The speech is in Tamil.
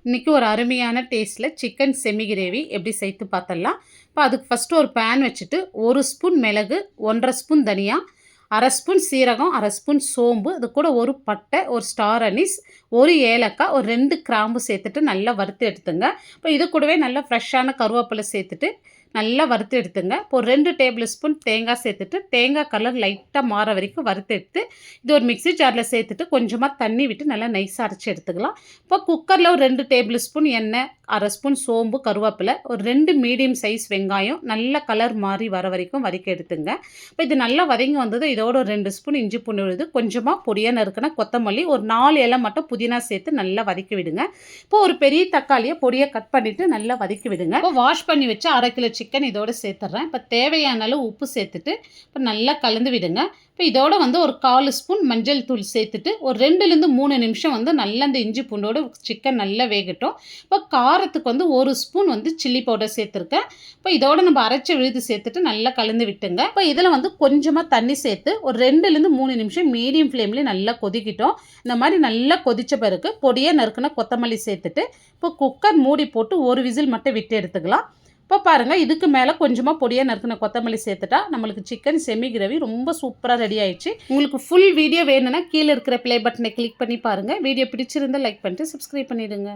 இன்றைக்கி ஒரு அருமையான டேஸ்ட்டில் சிக்கன் செமி கிரேவி எப்படி செய்து பார்த்துடலாம். இப்போ அதுக்கு ஃபஸ்ட்டு ஒரு பேன் வச்சுட்டு 1 ஸ்பூன் மிளகு, 1½ ஸ்பூன் தனியா, 1/2 ஸ்பூன் சீரகம், 1/2 ஸ்பூன் சோம்பு, அது கூட ஒரு பட்டை, ஒரு ஸ்டார் அனீஸ், ஒரு ஏலக்காய், ஒரு 2 கிராம்பு சேர்த்துட்டு நல்லா வறுத்து எடுத்துங்க. இப்போ இது கூடவே நல்லா ஃப்ரெஷ்ஷான கருவேப்பிலை சேர்த்துட்டு நல்லா வறுத்து எடுத்துங்க. இப்போ 2 டேபிள் ஸ்பூன் தேங்காய் சேர்த்துட்டு தேங்காய் கலர் லைட்டாக மாற வரைக்கும் வறுத்து எடுத்து இது ஒரு மிக்ஸி ஜாரில் சேர்த்துட்டு கொஞ்சமாக தண்ணி விட்டு நல்லா நைஸாக அரைச்சி எடுத்துக்கலாம். இப்போ குக்கரில் ஒரு 2 டேபிள் ஸ்பூன் எண்ணெய், 1/2 ஸ்பூன் சோம்பு, கருவேப்பிலை, ஒரு 2 மீடியம் சைஸ் வெங்காயம் நல்ல கலர் மாறி வர வரைக்கும் வதக்கி எடுத்துங்க. இப்போ இது நல்லா வதங்கி வந்தது. இதோட ஒரு 2 ஸ்பூன் இஞ்சி பூண்டு விழுது, கொஞ்சமாக பொடியாக நறுக்கின கொத்தமல்லி, ஒரு 4 இலை மட்டும் புதினா சேர்த்து நல்லா வதக்கி விடுங்க. இப்போ ஒரு பெரிய தக்காளியை பொடியை கட் பண்ணிவிட்டு நல்லா வதக்கி விடுங்க. இப்போ வாஷ் பண்ணி வச்சு 1/2 கிலோ சிக்கன் இதோடு சேர்த்துட்றேன். இப்போ தேவையான அளவு உப்பு சேர்த்துட்டு இப்போ நல்லா கலந்து விடுங்க. இப்போ இதோட ஒரு 1/4 ஸ்பூன் மஞ்சள் தூள் சேர்த்துட்டு ஒரு 2லேருந்து 3 நிமிஷம் நல்லா இந்த இஞ்சி பூண்டோடு சிக்கன் நல்லா வேகட்டும். இப்போ காரத்துக்கு 1 ஸ்பூன் சில்லி பவுடர் சேர்த்துருக்கேன். இப்போ இதோட நம்ம அரைச்சி விழுது சேர்த்துட்டு நல்லா கலந்து விட்டுங்க. இப்போ இதில் கொஞ்சமாக தண்ணி சேர்த்து ஒரு 2லேருந்து 3 நிமிஷம் மீடியம் ஃப்ளேம்லேயே நல்லா கொதிக்கிட்டோம். இந்த மாதிரி நல்லா கொதித்த பிறகு பொடியாக நறுக்குன கொத்தமல்லி சேர்த்துட்டு இப்போ குக்கர் மூடி போட்டு ஒரு விசில் மட்டும் விட்டு எடுத்துக்கலாம். இப்போ பாருங்கள், இதுக்கு மேலே கொஞ்சமாக பொடியாக நறுக்கின கொத்தமல்லி சேர்த்துட்டா நம்மளுக்கு சிக்கன் செமி கிரேவி ரொம்ப சூப்பராக ரெடி ஆயிடுச்சு. உங்களுக்கு ஃபுல் வீடியோ வேணும்னா கீழே இருக்கிற ப்ளே பட்டனை கிளிக் பண்ணி பாருங்கள். வீடியோ பிடிச்சிருந்தால் லைக் பண்ணிட்டு சப்ஸ்கிரைப் பண்ணிவிடுங்க.